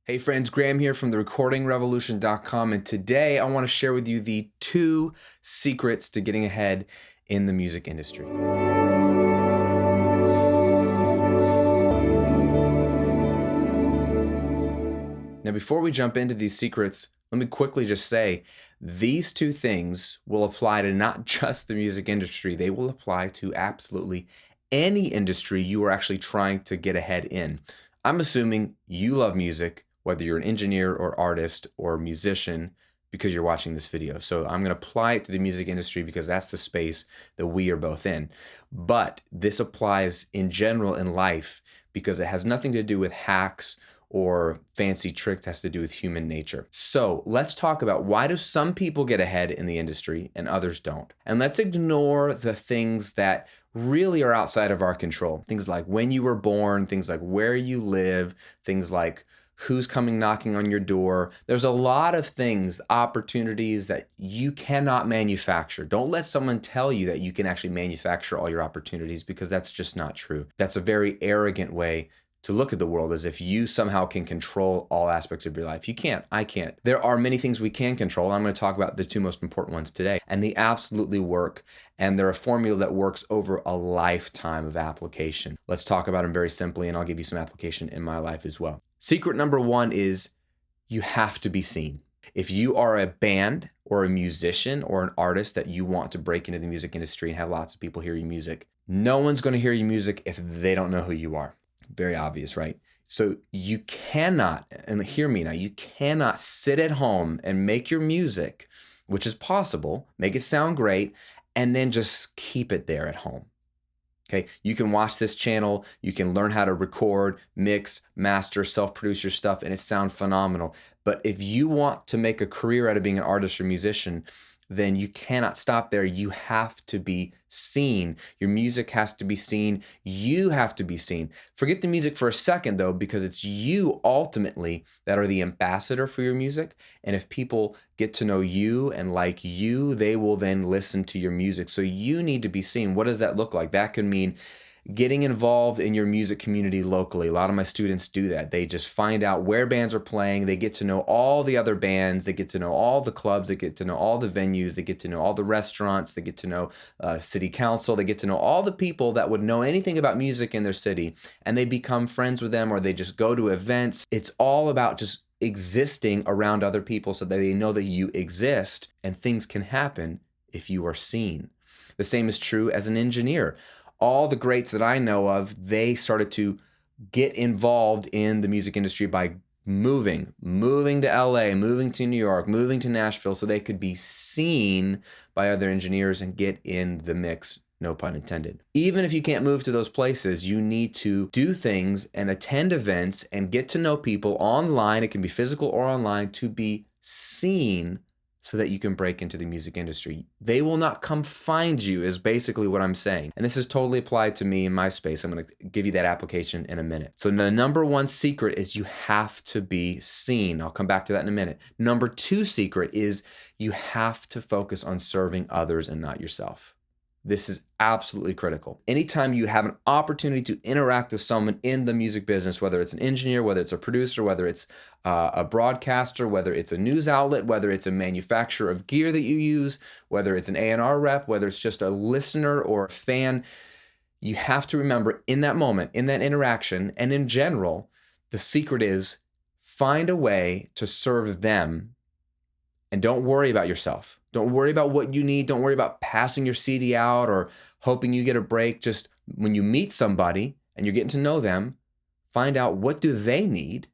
Hey friends, Graham here from the recordingrevolution.com, and today I want to share with you the 2 secrets to getting ahead in the music industry. Now, before we jump into these secrets, let me quickly just say these 2 things will apply to not just the music industry, they will apply to absolutely any industry you are actually trying to get ahead in. I'm assuming you love music, whether you're an engineer or artist or musician, because you're watching this video. So I'm going to apply it to the music industry because that's the space that we are both in. But this applies in general in life because it has nothing to do with hacks or fancy tricks. It has to do with human nature. So let's talk about why do some people get ahead in the industry and others don't. And let's ignore the things that really are outside of our control. Things like when you were born, things like where you live, things like who's coming knocking on your door. There's a lot of things, opportunities that you cannot manufacture. Don't let someone tell you that you can actually manufacture all your opportunities, because that's just not true. That's a very arrogant way to look at the world, as if you somehow can control all aspects of your life. You can't. I can't. There are many things we can control. I'm going to talk about the 2 most important ones today, and they absolutely work. And they're a formula that works over a lifetime of application. Let's talk about them very simply, and I'll give you some application in my life as well. Secret number 1 is you have to be seen. If you are a band or a musician or an artist that you want to break into the music industry and have lots of people hear your music, no one's going to hear your music if they don't know who you are. Very obvious, right? So you cannot, and hear me now, you cannot sit at home and make your music, which is possible, make it sound great, and then just keep it there at home. Okay, you can watch this channel, you can learn how to record, mix, master, self-produce your stuff, and it sounds phenomenal. But if you want to make a career out of being an artist or musician, then you cannot stop there. You have to be seen. Your music has to be seen. You have to be seen. Forget the music for a second, though, because it's you ultimately that are the ambassador for your music. And if people get to know you and like you, they will then listen to your music. So you need to be seen. What does that look like? That could mean getting involved in your music community locally. A lot of my students do that. They just find out where bands are playing. They get to know all the other bands. They get to know all the clubs. They get to know all the venues. They get to know all the restaurants. They get to know city council. They get to know all the people that would know anything about music in their city. And they become friends with them, or they just go to events. It's all about just existing around other people so that they know that you exist, and things can happen if you are seen. The same is true as an engineer. All the greats that I know of, they started to get involved in the music industry by moving to LA, moving to New York, moving to Nashville, so they could be seen by other engineers and get in the mix, no pun intended. Even if you can't move to those places, you need to do things and attend events and get to know people online. It can be physical or online, to be seen so that you can break into the music industry. They will not come find you, is basically what I'm saying. And this is totally applied to me in my space. I'm going to give you that application in a minute. So the number 1 secret is you have to be seen. I'll come back to that in a minute. Number 2 secret is you have to focus on serving others and not yourself. This is absolutely critical. Anytime you have an opportunity to interact with someone in the music business, whether it's an engineer, whether it's a producer, whether it's a broadcaster, whether it's a news outlet, whether it's a manufacturer of gear that you use, whether it's an A&R rep, whether it's just a listener or a fan, you have to remember in that moment, in that interaction, and in general, the secret is find a way to serve them, and don't worry about yourself. Don't worry about what you need. Don't worry about passing your CD out or hoping you get a break. Just when you meet somebody and you're getting to know them, find out, what do they need?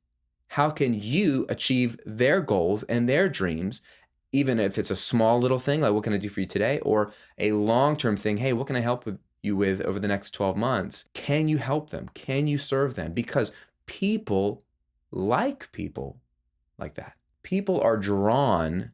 How can you achieve their goals and their dreams? Even if it's a small little thing, like what can I do for you today? Or a long-term thing, hey, what can I help you with over the next 12 months? Can you help them? Can you serve them? Because people like that. People are drawn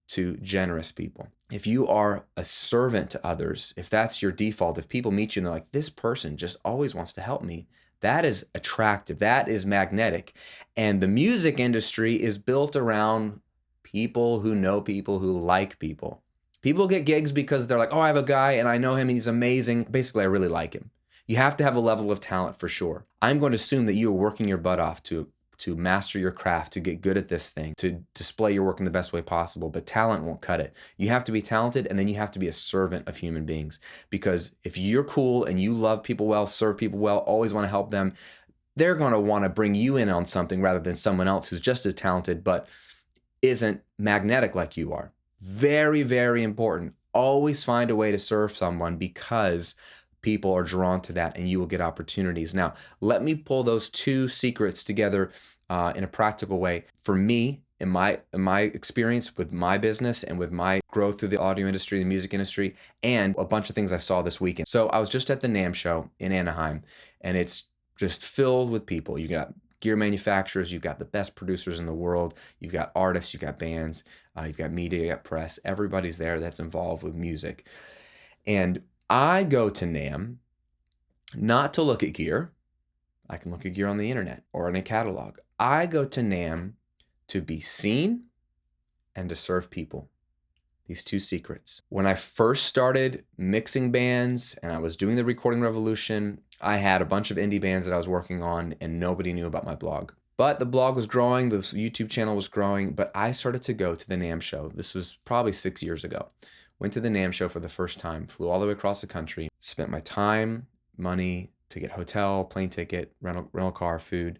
to generous people. If you are a servant to others, if that's your default, if people meet you and they're like, this person just always wants to help me, that is attractive. That is magnetic. And the music industry is built around people who know people who like people. People get gigs because they're like, oh, I have a guy and I know him and he's amazing. Basically, I really like him. You have to have a level of talent for sure. I'm going to assume that you are working your butt off to to master your craft, to get good at this thing, to display your work in the best way possible, but talent won't cut it. You have to be talented, and then you have to be a servant of human beings. Because if you're cool and you love people well, serve people well, always want to help them, they're going to want to bring you in on something rather than someone else who's just as talented but isn't magnetic like you are. Very, very important. Always find a way to serve someone, because people are drawn to that and you will get opportunities. Now, let me pull those two secrets together in a practical way. For me, in my experience with my business and with my growth through the audio industry, the music industry, and a bunch of things I saw this weekend. So I was just at the NAMM show in Anaheim, and it's just filled with people. You got gear manufacturers, you've got the best producers in the world, you've got artists, you've got bands, you've got media, you've got press. Everybody's there that's involved with music. And I go to NAMM not to look at gear. I can look at gear on the internet or in a catalog. I go to NAMM to be seen and to serve people. These two secrets. When I first started mixing bands and I was doing the Recording Revolution, I had a bunch of indie bands that I was working on and nobody knew about my blog. But the blog was growing, the YouTube channel was growing, but I started to go to the NAMM show. This was probably 6 years ago. Went to the NAMM show for the first time, flew all the way across the country, spent my time, money to get hotel, plane ticket, rental car, food,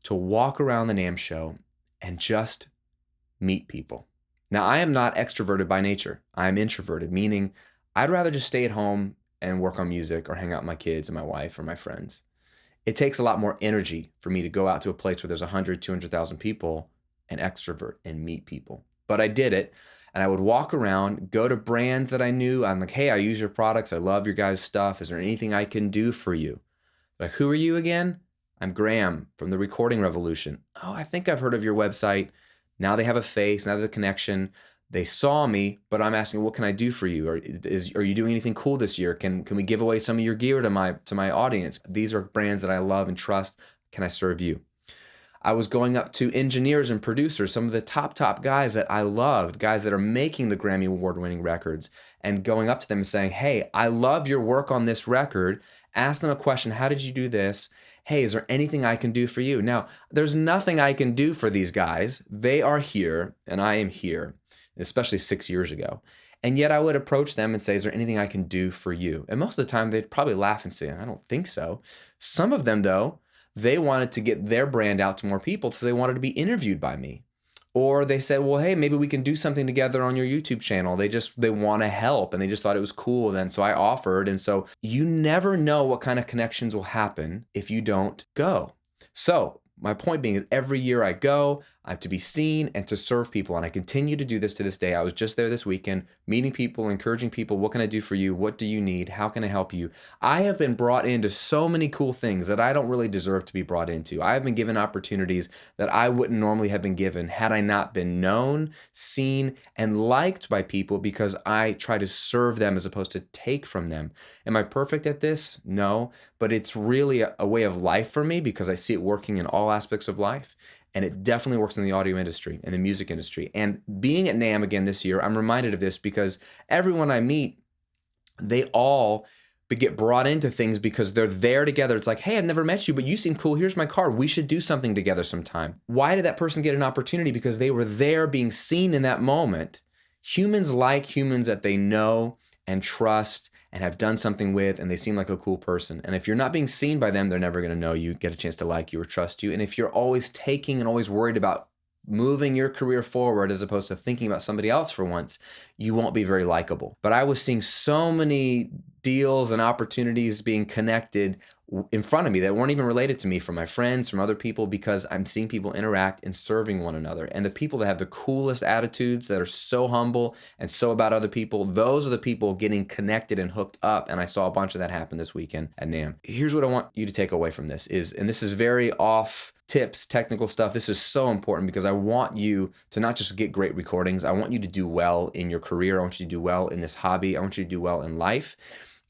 to walk around the NAMM show and just meet people. Now, I am not extroverted by nature. I am introverted, meaning I'd rather just stay at home and work on music or hang out with my kids and my wife or my friends. It takes a lot more energy for me to go out to a place where there's 100, 200,000 people and extrovert and meet people. But I did it, and I would walk around, go to brands that I knew. I'm like, hey, I use your products. I love your guys' stuff. Is there anything I can do for you? Like, who are you again? I'm Graham from the Recording Revolution. Oh, I think I've heard of your website. Now they have a face, now they have a connection. They saw me, but I'm asking, what can I do for you? Or are you doing anything cool this year? Can we give away some of your gear to my audience? These are brands that I love and trust. Can I serve you? I was going up to engineers and producers, some of the top guys that I love, guys that are making the Grammy Award-winning records, and going up to them and saying, hey, I love your work on this record. Ask them a question. How did you do this? Hey, is there anything I can do for you? Now, there's nothing I can do for these guys. They are here and I am here, especially 6 years ago. And yet I would approach them and say, is there anything I can do for you? And most of the time they'd probably laugh and say, I don't think so. Some of them though, they wanted to get their brand out to more people, so they wanted to be interviewed by me. Or they said, well, hey, maybe we can do something together on your YouTube channel. They want to help, and they just thought it was cool. And so I offered. And so you never know what kind of connections will happen if you don't go. So my point being is every year I go, I have to be seen and to serve people. And I continue to do this to this day. I was just there this weekend, meeting people, encouraging people. What can I do for you? What do you need? How can I help you? I have been brought into so many cool things that I don't really deserve to be brought into. I have been given opportunities that I wouldn't normally have been given had I not been known, seen, and liked by people, because I try to serve them as opposed to take from them. Am I perfect at this? No, but it's really a way of life for me because I see it working in all aspects of life. And it definitely works in the audio industry and the music industry. And being at NAMM again this year, I'm reminded of this because everyone I meet, they all get brought into things because they're there together. It's like, hey, I've never met you, but you seem cool. Here's my card. We should do something together sometime. Why did that person get an opportunity? Because they were there being seen in that moment. Humans like humans that they know and trust and have done something with, and they seem like a cool person. And if you're not being seen by them, they're never going to know you, get a chance to like you or trust you. And if you're always taking and always worried about moving your career forward as opposed to thinking about somebody else for once, you won't be very likable. But I was seeing so many deals and opportunities being connected in front of me that weren't even related to me, from my friends, from other people, because I'm seeing people interact and serving one another. And the people that have the coolest attitudes, that are so humble and so about other people, those are the people getting connected and hooked up. And I saw a bunch of that happen this weekend at NAMM. Here's what I want you to take away from this is, and this is very off tips, technical stuff. This is so important because I want you to not just get great recordings. I want you to do well in your career. I want you to do well in this hobby. I want you to do well in life.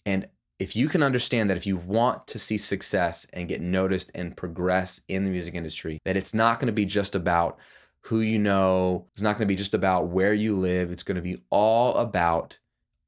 And if you can understand that if you want to see success and get noticed and progress in the music industry, that it's not going to be just about who you know, it's not going to be just about where you live, it's going to be all about,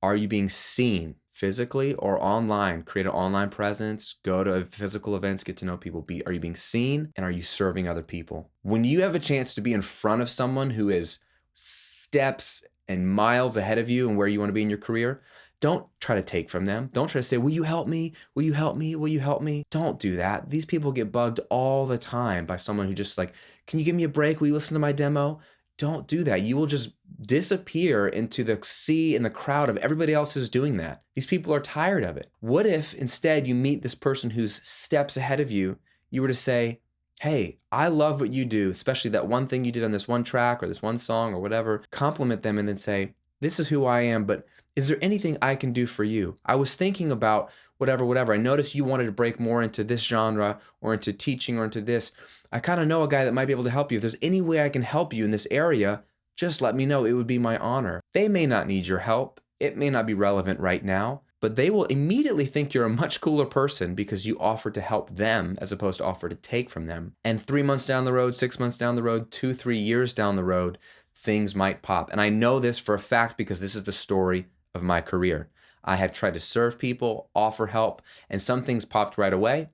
are you being seen? physically or online. Create an online presence, go to physical events, get to know people. Are you being seen, and are you serving other people? When you have a chance to be in front of someone who is steps and miles ahead of you and where you want to be in your career, don't try to take from them. Don't try to say, will you help me? Will you help me? Will you help me? Don't do that. These people get bugged all the time by someone who just like, can you give me a break? Will you listen to my demo? Don't do that. You will just disappear into the sea and the crowd of everybody else who's doing that. These people are tired of it. What if instead you meet this person who's steps ahead of you, you were to say, hey, I love what you do, especially that one thing you did on this one track or this one song or whatever. Compliment them and then say, this is who I am, but is there anything I can do for you? I was thinking about whatever. I noticed you wanted to break more into this genre or into teaching or into this. I kind of know a guy that might be able to help you. If there's any way I can help you in this area, just let me know. It would be my honor. They may not need your help. It may not be relevant right now, but they will immediately think you're a much cooler person because you offered to help them as opposed to offer to take from them. And 3 months down the road, 6 months down the road, 2-3 years down the road, things might pop. And I know this for a fact because this is the story of my career. I have tried to serve people, offer help, and some things popped right away,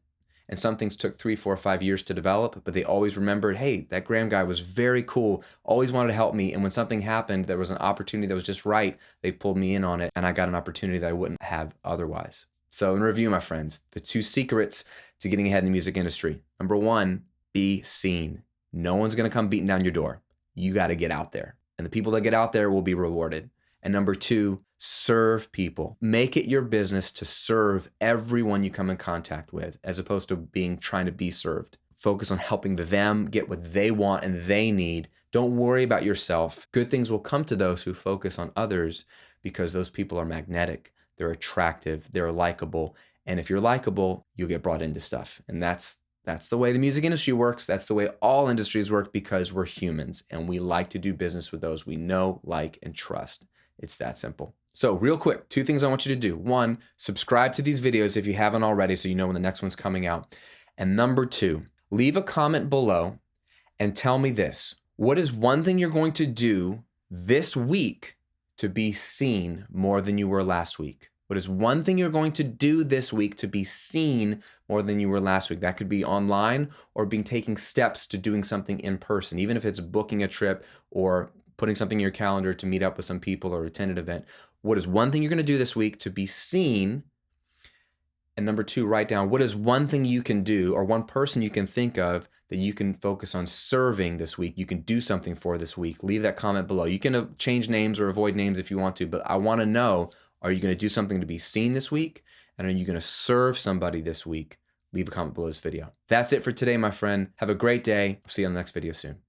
and some things took 3, 4, 5 years to develop, but they always remembered, hey, that Graham guy was very cool, always wanted to help me, and when something happened, there was an opportunity that was just right, they pulled me in on it, and I got an opportunity that I wouldn't have otherwise. So in review, my friends, the 2 secrets to getting ahead in the music industry. Number 1, be seen. No one's gonna come beating down your door. You gotta get out there, and the people that get out there will be rewarded. And number 2, serve people. Make it your business to serve everyone you come in contact with, as opposed to trying to be served. Focus on helping them get what they want and they need. Don't worry about yourself. Good things will come to those who focus on others because those people are magnetic. They're attractive. They're likable. And if you're likable, you'll get brought into stuff. And that's the way the music industry works. That's the way all industries work because we're humans and we like to do business with those we know, like, and trust. It's that simple. So real quick, 2 things I want you to do. 1, subscribe to these videos if you haven't already so you know when the next one's coming out. And number 2, leave a comment below and tell me this. What is one thing you're going to do this week to be seen more than you were last week? What is one thing you're going to do this week to be seen more than you were last week? That could be online or taking steps to doing something in person, even if it's booking a trip or putting something in your calendar to meet up with some people or attend an event. What is one thing you're going to do this week to be seen? And number 2, write down what is one thing you can do or one person you can think of that you can focus on serving this week. You can do something for this week. Leave that comment below. You can change names or avoid names if you want to, but I want to know, are you going to do something to be seen this week? And are you going to serve somebody this week? Leave a comment below this video. That's it for today, my friend. Have a great day. See you on the next video soon.